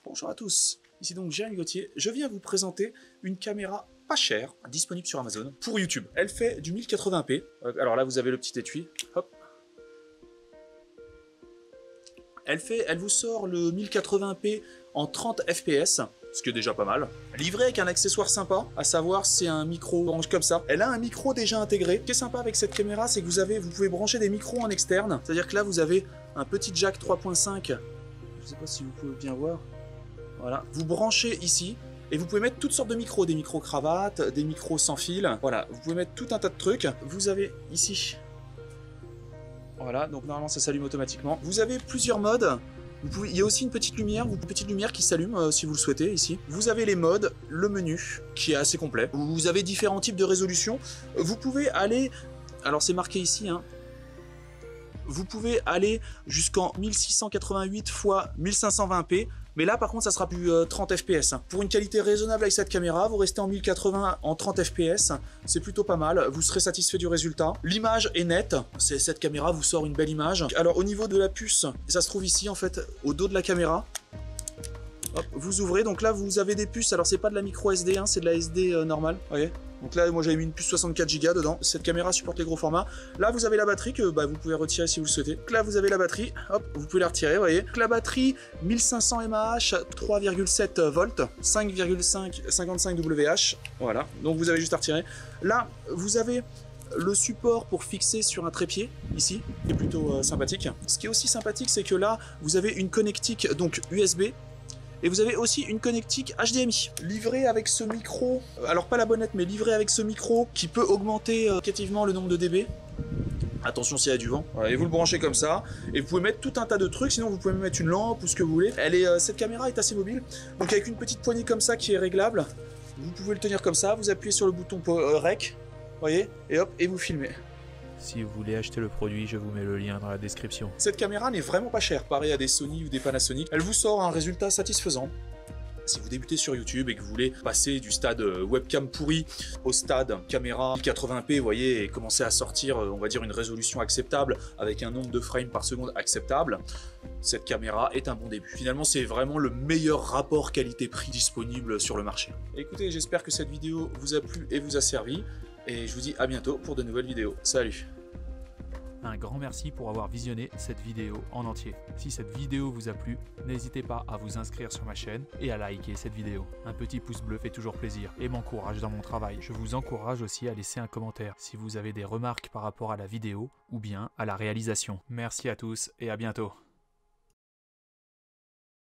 Bonjour à tous, ici donc Jérémy Gauthier, je viens vous présenter une caméra pas chère, disponible sur Amazon, pour YouTube. Elle fait du 1080p, alors là vous avez le petit étui, hop. Elle vous sort le 1080p en 30 fps, ce qui est déjà pas mal. Livrée avec un accessoire sympa, à savoir c'est un micro branche comme ça. Elle a un micro déjà intégré. Ce qui est sympa avec cette caméra, c'est que vous pouvez brancher des micros en externe. C'est-à-dire que là vous avez un petit jack 3.5, je sais pas si vous pouvez bien voir. Voilà, vous branchez ici et vous pouvez mettre toutes sortes de micros, des micros cravates, des micros sans fil. Voilà, vous pouvez mettre tout un tas de trucs. Vous avez ici, voilà, donc normalement ça s'allume automatiquement. Vous avez plusieurs modes. Il y a aussi une petite lumière qui s'allume si vous le souhaitez ici. Vous avez les modes, le menu qui est assez complet. Vous avez différents types de résolution. Vous pouvez aller, alors c'est marqué ici, hein. Vous pouvez aller jusqu'en 1688 x 1520p, mais là par contre ça sera plus 30 fps. Pour une qualité raisonnable avec cette caméra, vous restez en 1080 en 30 fps, c'est plutôt pas mal, vous serez satisfait du résultat. L'image est nette, cette caméra vous sort une belle image. Alors au niveau de la puce, ça se trouve ici en fait, au dos de la caméra. Hop, vous ouvrez, donc là vous avez des puces, alors c'est pas de la micro SD, hein, c'est de la SD normale, vous voyez. Donc là moi j'avais mis une puce 64 Go dedans, cette caméra supporte les gros formats. Là vous avez la batterie que vous pouvez retirer si vous le souhaitez. Donc là vous avez la batterie, hop, vous pouvez la retirer, vous voyez. Donc la batterie 1500 mAh, 3,7 volts, 5,55 WH, voilà, donc vous avez juste à retirer. Là vous avez le support pour fixer sur un trépied, ici, qui est plutôt sympathique. Ce qui est aussi sympathique, c'est que là vous avez une connectique donc USB, et vous avez aussi une connectique HDMI, livrée avec ce micro, alors pas la bonnette, mais livrée avec ce micro qui peut augmenter significativement le nombre de dB. Attention s'il y a du vent. Voilà, et vous le branchez comme ça, et vous pouvez mettre tout un tas de trucs, sinon vous pouvez mettre une lampe ou ce que vous voulez. Cette caméra est assez mobile, donc avec une petite poignée comme ça qui est réglable, vous pouvez le tenir comme ça, vous appuyez sur le bouton REC, voyez, et hop, et vous filmez. Si vous voulez acheter le produit, je vous mets le lien dans la description. Cette caméra n'est vraiment pas chère, pareil à des Sony ou des Panasonic. Elle vous sort un résultat satisfaisant. Si vous débutez sur YouTube et que vous voulez passer du stade webcam pourri au stade caméra 1080p, vous voyez, et commencer à sortir, on va dire, une résolution acceptable avec un nombre de frames par seconde acceptable, cette caméra est un bon début. Finalement, c'est vraiment le meilleur rapport qualité-prix disponible sur le marché. Écoutez, j'espère que cette vidéo vous a plu et vous a servi. Et je vous dis à bientôt pour de nouvelles vidéos. Salut! Un grand merci pour avoir visionné cette vidéo en entier. Si cette vidéo vous a plu, n'hésitez pas à vous inscrire sur ma chaîne et à liker cette vidéo. Un petit pouce bleu fait toujours plaisir et m'encourage dans mon travail. Je vous encourage aussi à laisser un commentaire si vous avez des remarques par rapport à la vidéo ou bien à la réalisation. Merci à tous et à bientôt.